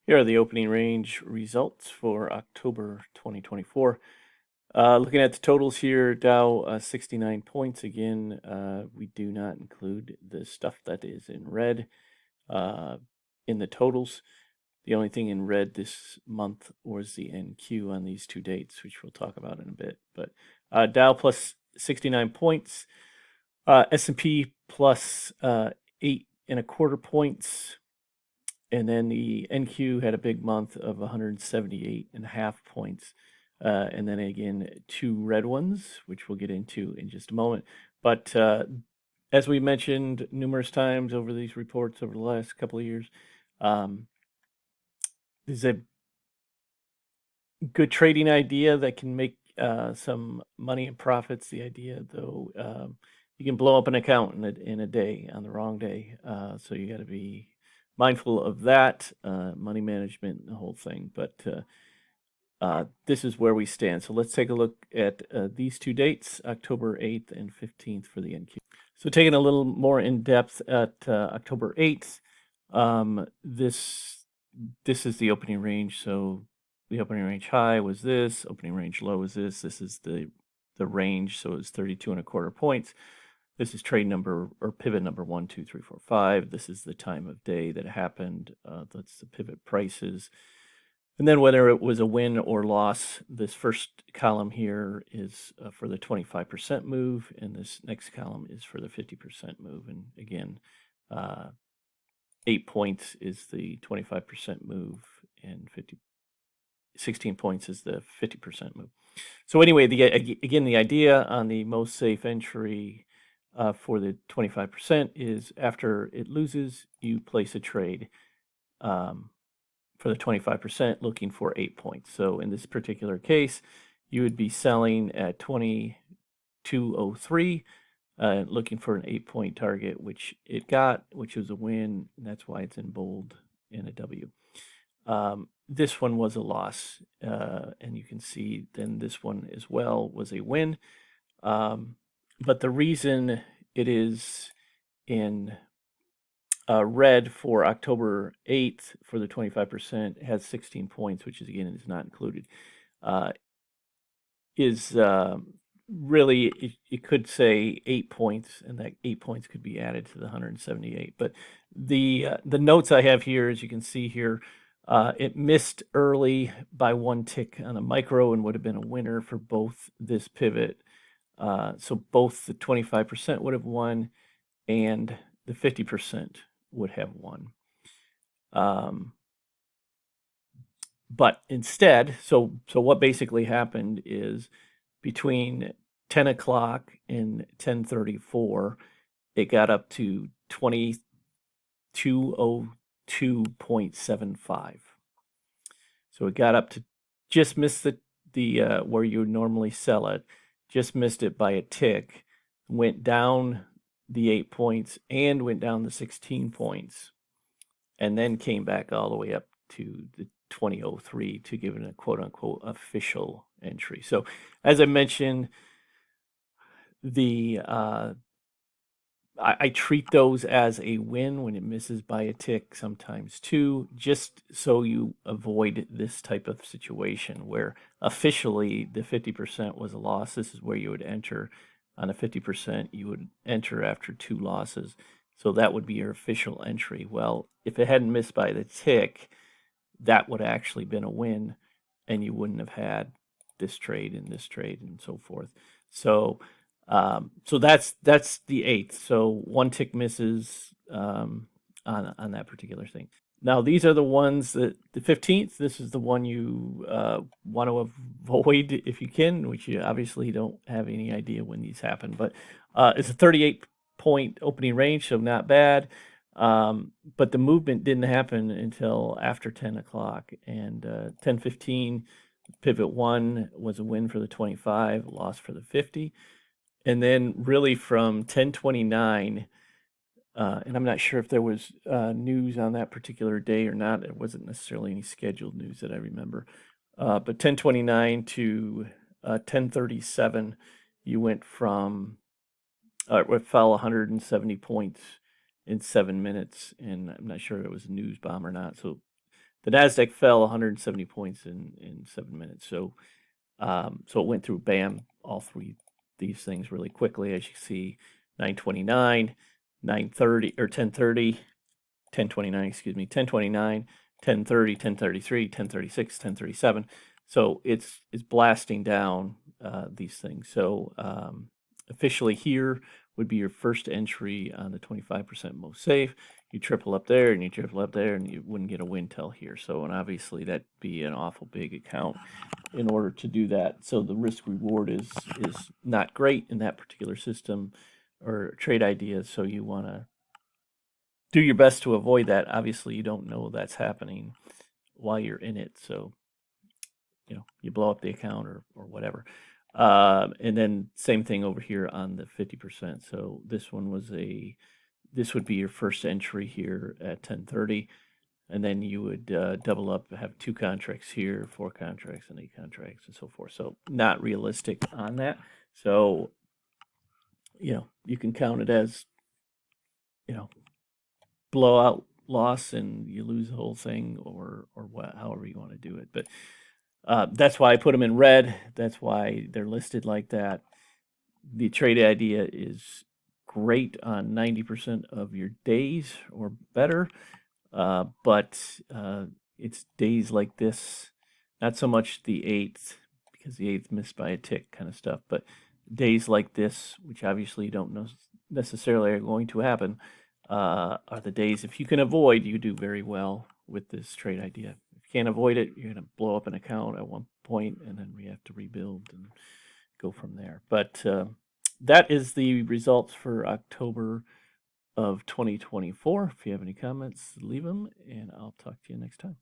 Here are the opening range results for October 2024. Looking at the totals here, Dow 69 points. Again, we do not include the stuff that is in red in the totals. The only thing in red this month was the NQ on these two dates, which we'll talk about in a bit. But Dow plus 69 points, S&P plus 8.25 points. And then the NQ had a big month of 178.5 points. And then again, two red ones, which we'll get into in just a moment. But as we mentioned numerous times over these reports over the last couple of years, there's a good trading idea that can make some money and profits. The idea, though, you can blow up an account in a day, on the wrong day. So you got to be mindful of that, money management, the whole thing. But this is where we stand. So let's take a look at these two dates, October 8th and 15th for the NQ. So taking a little more in depth at October 8th, this is the opening range. So the opening range high was this, opening range low was this. This is the range, so it's 32.25 points. This is trade number or pivot number 1, 2, 3, 4, 5. This is the time of day that it happened. That's the pivot prices. And then whether it was a win or loss, this first column here is for the 25% move, and this next column is for the 50% move. And again, 8 points is the 25% move, and 16 points is the 50% move. So anyway, again, the idea on the most safe entry for the 25% is after it loses, you place a trade for the 25% looking for 8 points. So in this particular case, you would be selling at 22.03, looking for an 8-point target, which it got, which was a win. And that's why it's in bold and a W. This one was a loss, and you can see then this one as well was a win. But the reason it is in red for October 8th for the 25% has 16 points, which is again is not included, is really, it could say 8 points, and that 8 points could be added to the 178. But the notes I have here, as you can see here, it missed early by 1 tick on a micro and would have been a winner for both this pivot. So both the 25% would have won and the 50% would have won. But instead, so what basically happened is between 10 o'clock and 10:34, it got up to 2202.75. So it got up to just missed the where you would normally sell it, just missed it by a tick, went down the 8 points and went down the 16 points, and then came back all the way up to the 2003 to give it a quote-unquote official entry. So as I mentioned, I treat those as a win when it misses by a tick, sometimes two, just so you avoid this type of situation where officially the 50% was a loss. This is where you would enter. On a 50%, you would enter after 2 losses. So that would be your official entry. Well, if it hadn't missed by the tick, that would have actually been a win, and you wouldn't have had this trade and so forth. So that's the 8th. So 1 tick misses on that particular thing. Now these are the ones that the 15th. This is the one you want to avoid if you can, which you obviously don't have any idea when these happen. But it's a 38-point opening range, so not bad. But the movement didn't happen until after 10 o'clock, and 10:15. Pivot 1 was a win for the 25, a loss for the 50. And then really from 10:29, and I'm not sure if there was news on that particular day or not. It wasn't necessarily any scheduled news that I remember. But 10:29 to 10:37, you went from, it fell 170 points in 7 minutes, and I'm not sure if it was a news bomb or not. So the Nasdaq fell 170 points in 7 minutes. So so it went through bam all three these things really quickly, as you see. 929, 930 or 1030, 1029, excuse me, 1029, 1030, 1033, 1036, 1037. So it's blasting down these things. So officially here would be your first entry on the 25% most safe. You triple up there and you triple up there, and you wouldn't get a win till here. So, and obviously that'd be an awful big account in order to do that. So the risk reward is not great in that particular system or trade idea. So you want to do your best to avoid that. Obviously, you don't know that's happening while you're in it. So, you blow up the account or whatever. And then same thing over here on the 50%. So this one was this would be your first entry here at 1030. And then you would double up, have 2 contracts here, 4 contracts, and 8 contracts, and so forth. So not realistic on that. So, you can count it as, blowout loss, and you lose the whole thing, or what, however you want to do it. But that's why I put them in red. That's why they're listed like that. The trade idea is great on 90% of your days or better. But it's days like this, not so much the 8th, because the 8th missed by a tick kind of stuff, but days like this, which obviously you don't know necessarily are going to happen, are the days, if you can avoid, you do very well with this trade idea. If you can't avoid it, you're going to blow up an account at one point, and then we have to rebuild and go from there. But that is the results for October of 2024. If you have any comments, leave them, and I'll talk to you next time.